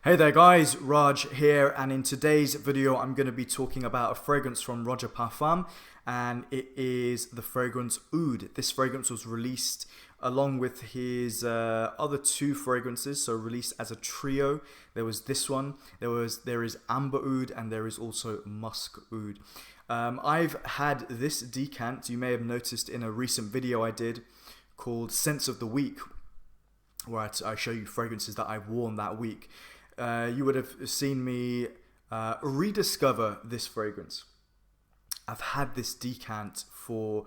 Hey there guys, Raj here, and in today's video I'm going to be talking about a fragrance from Roja Parfums, and it is the fragrance Oud. This fragrance was released along with his other two fragrances, so released as a trio. There was this one, there is Amber Oud, and there is also Musk Oud. I've had this decant, you may have noticed in a recent video I did called Scents of the Week, where I show you fragrances that I've worn that week. You would have seen me rediscover this fragrance. I've had this decant for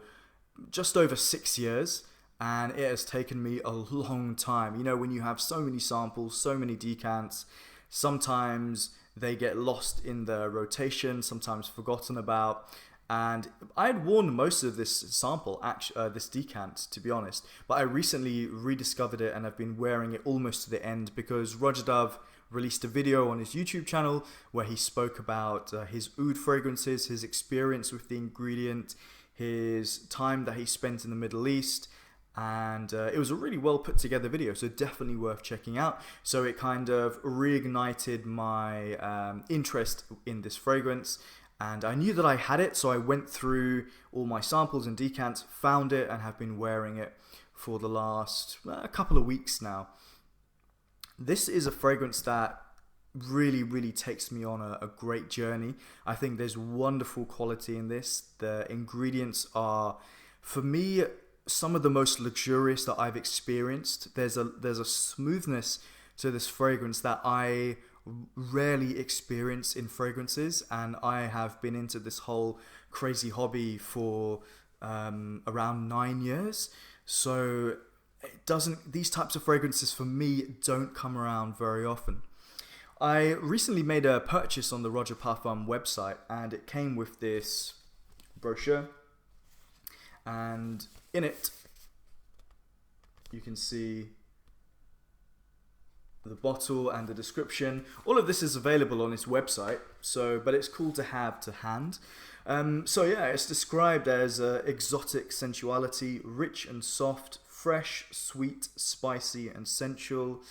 just over 6 years, and it has taken me a long time. You know, when you have so many samples, so many decants, sometimes they get lost in the rotation, sometimes forgotten about. And I had worn most of this sample, this decant, to be honest. But I recently rediscovered it, and I've been wearing it almost to the end because Roja released a video on his YouTube channel where he spoke about his oud fragrances, his experience with the ingredient, his time that he spent in the Middle East, and it was a really well put together video, so definitely worth checking out. So it kind of reignited my interest in this fragrance, and I knew that I had it, so I went through all my samples and decants, found it, and have been wearing it for the last couple of weeks now. This is a fragrance that really takes me on a great journey. I think there's wonderful quality in this. The ingredients are, for me, some of the most luxurious that I've experienced. There's a smoothness to this fragrance that I rarely experience in fragrances, and I have been into this whole crazy hobby for around 9 years. So these types of fragrances for me don't come around very often. I recently made a purchase on the Roja Parfums website, and it came with this brochure, and in it you can see the bottle and the description. All of this is available on its website, but it's cool to have to hand. So yeah, it's described as exotic sensuality, rich and soft, fresh, sweet, spicy, and sensual.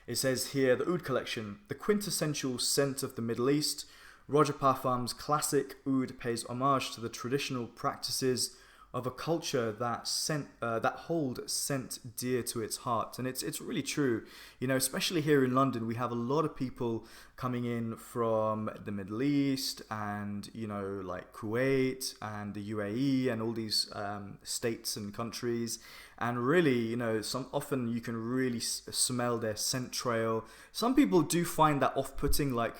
It says here, the Oud collection, the quintessential scent of the Middle East. Roja Parfums' classic Oud pays homage to the traditional practices of a culture that hold scent dear to its heart. And it's really true. You know, especially here in London, we have a lot of people coming in from the Middle East and, you know, like Kuwait and the UAE and all these states and countries. And really, you know, often you can really smell their scent trail. Some people do find that off-putting, like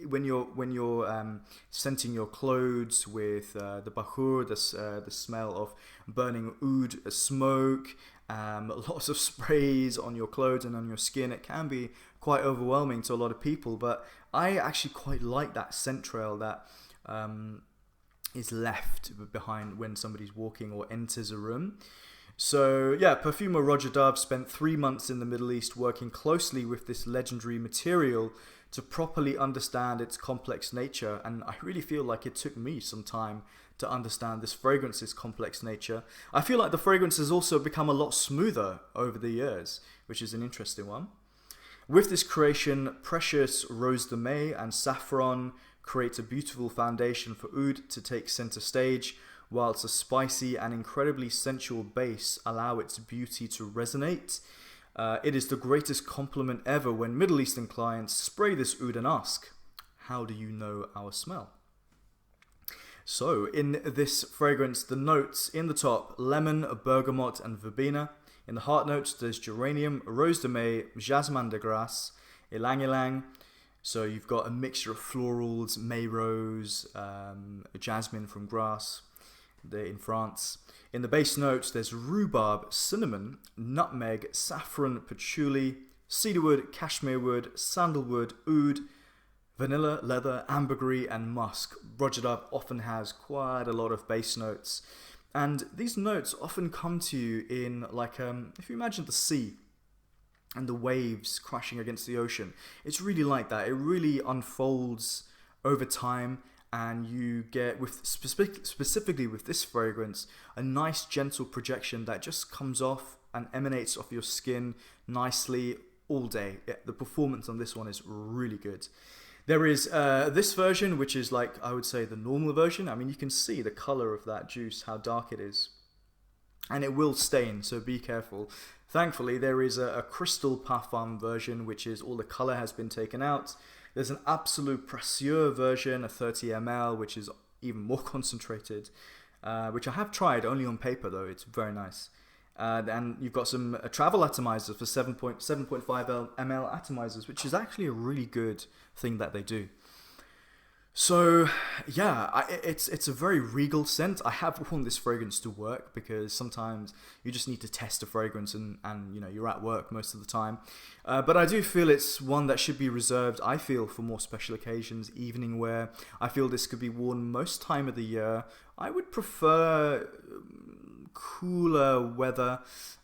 when you're scenting your clothes with the bakhur, the smell of burning oud, smoke, lots of sprays on your clothes and on your skin. It can be quite overwhelming to a lot of people, but I actually quite like that scent trail that is left behind when somebody's walking or enters a room. So yeah, perfumer Roja spent 3 months in the Middle East working closely with this legendary material to properly understand its complex nature, and I really feel like it took me some time to understand this fragrance's complex nature. I feel like the fragrance has also become a lot smoother over the years, which is an interesting one. With this creation, precious rose de mai and saffron creates a beautiful foundation for oud to take center stage, whilst a spicy and incredibly sensual base allow its beauty to resonate. It is the greatest compliment ever when Middle Eastern clients spray this oud and ask, "How do you know our smell?" So in this fragrance, the notes in the top, lemon, bergamot, and verbena. In the heart notes, there's geranium, rose de mai, jasmin de grasse, ylang ylang. So you've got a mixture of florals, may rose, jasmine from grass, in France. In the base notes, there's rhubarb, cinnamon, nutmeg, saffron, patchouli, cedarwood, cashmere wood, sandalwood, oud, vanilla, leather, ambergris, and musk. Roja often has quite a lot of base notes, and these notes often come to you in like if you imagine the sea and the waves crashing against the ocean. It's really like that. It really unfolds over time, and you get, with specifically with this fragrance, a nice gentle projection that just comes off and emanates off your skin nicely all day. The performance on this one is really good. There is this version, which is like, I would say, the normal version. I mean, you can see the color of that juice, how dark it is. And it will stain, so be careful. Thankfully, there is a Crystal Parfum version, which is all the color has been taken out. There's an Absolute Précieux version, a 30 ml, which is even more concentrated, which I have tried, only on paper though. It's very nice. And you've got some travel atomizers for 7.5 ml atomizers, which is actually a really good thing that they do. So yeah, it's a very regal scent. I have worn this fragrance to work because sometimes you just need to test a fragrance and you know, you're at work most of the time. But I do feel it's one that should be reserved, I feel, for more special occasions, evening wear. I feel this could be worn most time of the year. I would prefer cooler weather.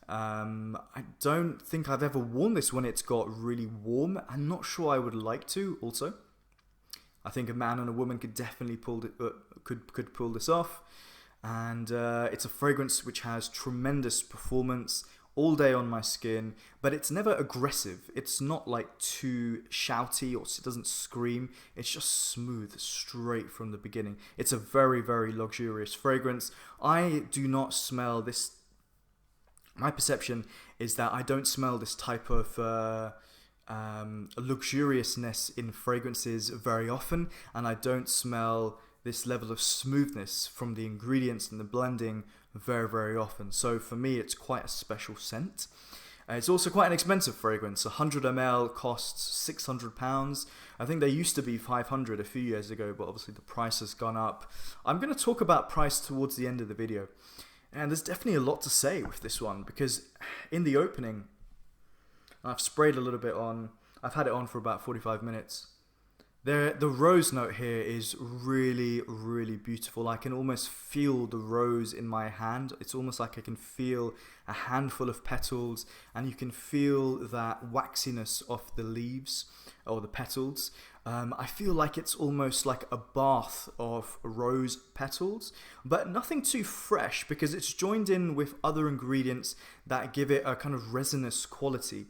I don't think I've ever worn this when it's got really warm. I'm not sure I would like to also. I think a man and a woman could definitely could pull this off, and it's a fragrance which has tremendous performance all day on my skin, but it's never aggressive. It's not like too shouty, or it doesn't scream. It's just smooth straight from the beginning. It's a very, very luxurious fragrance. I do not smell this. My perception is that I don't smell this type of luxuriousness in fragrances very often, and I don't smell this level of smoothness from the ingredients and the blending very, very often. So for me, it's quite a special scent. It's also quite an expensive fragrance. 100 ml costs £600. I think they used to be 500 a few years ago, but obviously the price has gone up. I'm going to talk about price towards the end of the video, and there's definitely a lot to say with this one, because in the opening, I've sprayed a little bit on. I've had it on for about 45 minutes. The rose note here is really, really beautiful. I can almost feel the rose in my hand. It's almost like I can feel a handful of petals, and you can feel that waxiness of the leaves or the petals. I feel like it's almost like a bath of rose petals, but nothing too fresh because it's joined in with other ingredients that give it a kind of resinous quality.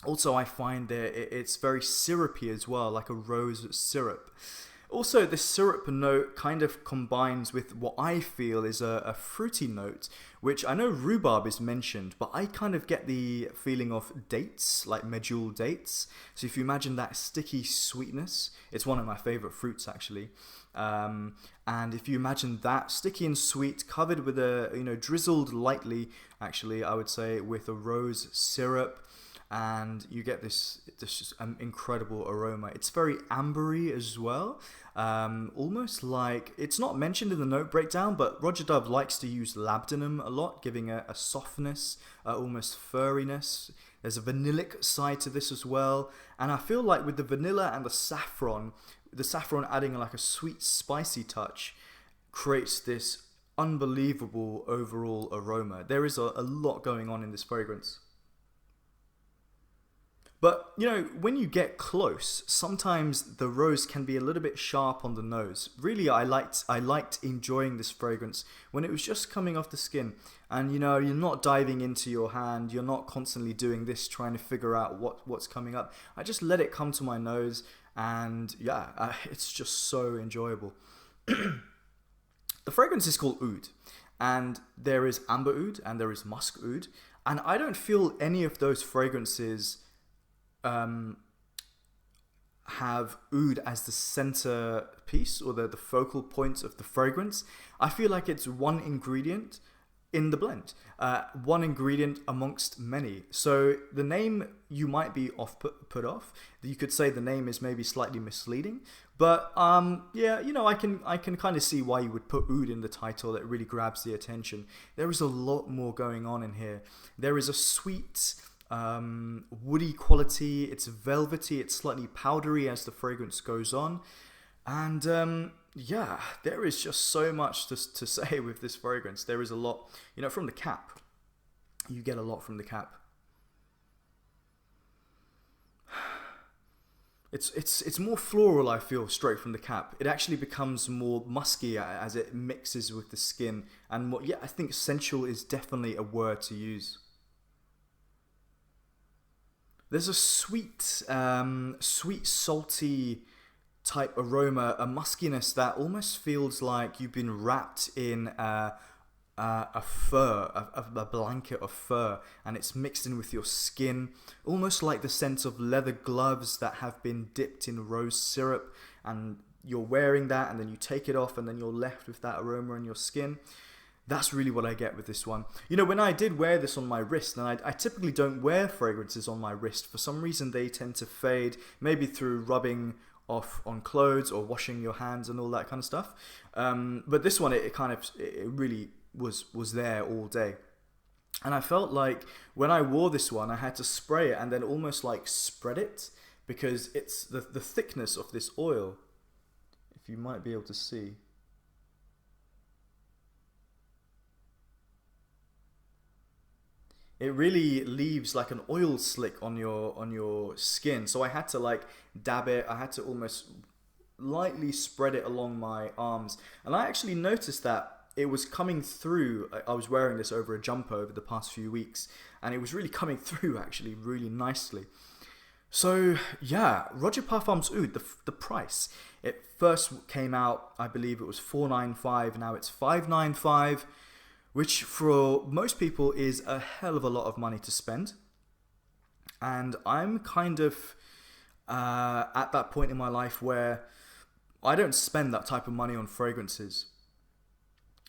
Also, I find that it's very syrupy as well, like a rose syrup. Also, this syrup note kind of combines with what I feel is a fruity note, which I know rhubarb is mentioned, but I kind of get the feeling of dates, like medjool dates. So if you imagine that sticky sweetness, it's one of my favorite fruits actually. And if you imagine that sticky and sweet, covered with a, drizzled lightly, actually, I would say, with a rose syrup, and you get this incredible aroma. It's very ambery as well, almost like, it's not mentioned in the note breakdown, but Roja Dove likes to use labdanum a lot, giving a softness, almost furriness. There's a vanillic side to this as well, and I feel like with the vanilla and the saffron adding like a sweet spicy touch, creates this unbelievable overall aroma. There is a lot going on in this fragrance. But, when you get close, sometimes the rose can be a little bit sharp on the nose. Really, I liked enjoying this fragrance when it was just coming off the skin. And, you're not diving into your hand. You're not constantly doing this, trying to figure out what's coming up. I just let it come to my nose. And, yeah, it's just so enjoyable. The fragrance is called Oud. And there is amber oud and there is musk oud. And I don't feel any of those fragrances have oud as the center piece or the focal point of the fragrance. I feel like it's one ingredient in the blend, one ingredient amongst many. So the name, you might be put off. You could say the name is maybe slightly misleading, but yeah, I can kind of see why you would put oud in the title. It really grabs the attention. There is a lot more going on in here. There is a sweet, woody quality. It's velvety, it's slightly powdery as the fragrance goes on, and yeah, there is just so much to say with this fragrance. There is a lot, from the cap. You get a lot from the cap. It's more floral, I feel, straight from the cap. It actually becomes more musky as it mixes with the skin, and I think sensual is definitely a word to use. There's a sweet, salty type aroma, a muskiness that almost feels like you've been wrapped in a fur, a blanket of fur, and it's mixed in with your skin, almost like the scent of leather gloves that have been dipped in rose syrup, and you're wearing that, and then you take it off, and then you're left with that aroma in your skin. That's really what I get with this one. You know, when I did wear this on my wrist, and I typically don't wear fragrances on my wrist, for some reason they tend to fade, maybe through rubbing off on clothes or washing your hands and all that kind of stuff. But this one, it really was there all day. And I felt like when I wore this one, I had to spray it and then almost like spread it, because it's the thickness of this oil, if you might be able to see. It really leaves like an oil slick on your skin. So I had to like dab it. I had to almost lightly spread it along my arms. And I actually noticed that it was coming through. I was wearing this over a jumper over the past few weeks, and it was really coming through actually really nicely. So yeah, Roja Parfums Oud, the price. It first came out, I believe it was $4.95. Now it's $5.95. Which for most people is a hell of a lot of money to spend. And I'm kind of at that point in my life where I don't spend that type of money on fragrances.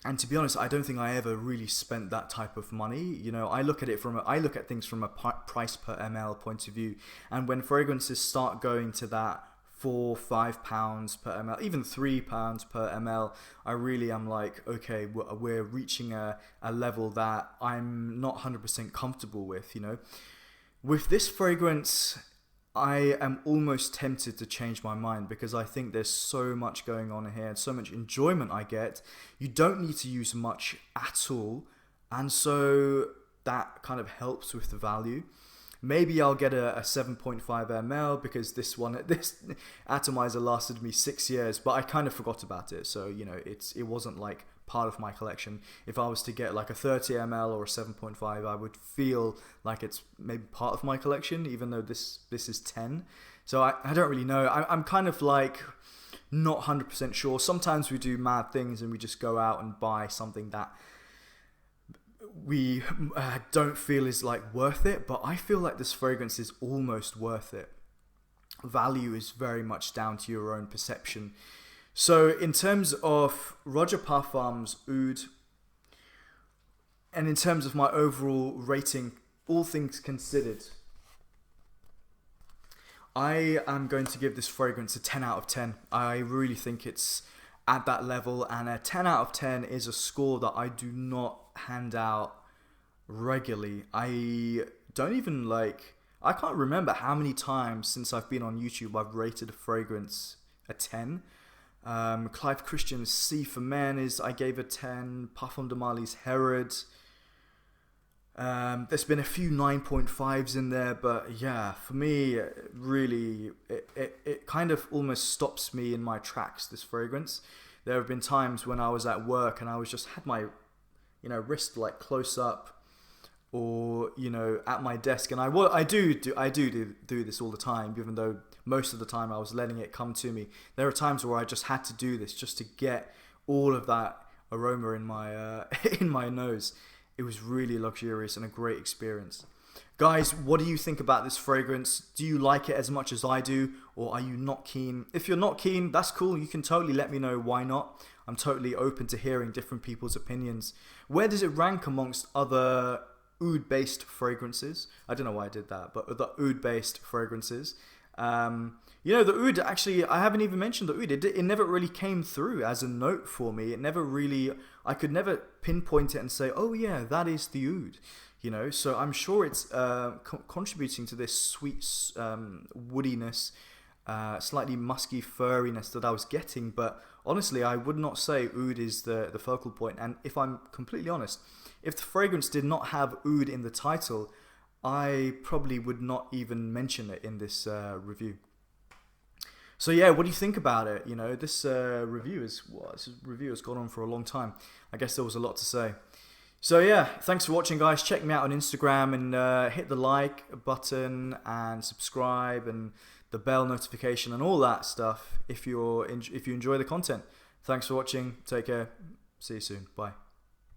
And to be honest, I don't think I ever really spent that type of money. You know, I look at things from a price per ml point of view. And when fragrances start going to that £4-5 per ml, even £3 per ml, I really am like, okay, we're reaching a level that I'm not 100% comfortable with, you know. With this fragrance, I am almost tempted to change my mind, because I think there's so much going on here and so much enjoyment I get. You don't need to use much at all, and so that kind of helps with the value. Maybe I'll get a 7.5 ml, because this atomizer lasted me 6 years, but I kind of forgot about it. So, you know, it wasn't like part of my collection. If I was to get like a 30 ml or a 7.5, I would feel like it's maybe part of my collection, even though this is 10. So I don't really know. I'm kind of like not 100% sure. Sometimes we do mad things and we just go out and buy something that we don't feel is like worth it, but I feel like this fragrance is almost worth it. Value is very much down to your own perception. So in terms of Roja Parfums Oud, and in terms of my overall rating, all things considered, I am going to give this fragrance a 10 out of 10. I really think it's at that level, and a 10 out of 10 is a score that I do not hand out regularly. I can't remember how many times since I've been on YouTube I've rated a fragrance a 10. Clive Christian's C for Men I gave a 10. Parfum de Marly's Herod. There's been a few 9.5s in there, but yeah, for me, really, it kind of almost stops me in my tracks, this fragrance. There have been times when I was at work and I was just had my, wrist like close up, or at my desk, and I do this all the time, even though most of the time I was letting it come to me. There are times where I just had to do this just to get all of that aroma in my in my nose. It was really luxurious and a great experience. Guys, what do you think about this fragrance? Do you like it as much as I do, or are you not keen? If you're not keen, that's cool. You can totally let me know why not. I'm totally open to hearing different people's opinions. Where does it rank amongst other oud-based fragrances? I don't know why I did that, but the oud-based fragrances. The oud, actually, I haven't even mentioned the oud. It never really came through as a note for me. I could never pinpoint it and say, oh yeah, that is the oud. So I'm sure it's contributing to this sweet woodiness, slightly musky furriness that I was getting. But honestly, I would not say oud is the focal point. And if I'm completely honest, if the fragrance did not have oud in the title, I probably would not even mention it in this review. So yeah, what do you think about it? This review has gone on for a long time. I guess there was a lot to say. So yeah, thanks for watching, guys. Check me out on Instagram and hit the like button and subscribe and the bell notification and all that stuff if you enjoy the content. Thanks for watching. Take care. See you soon. Bye.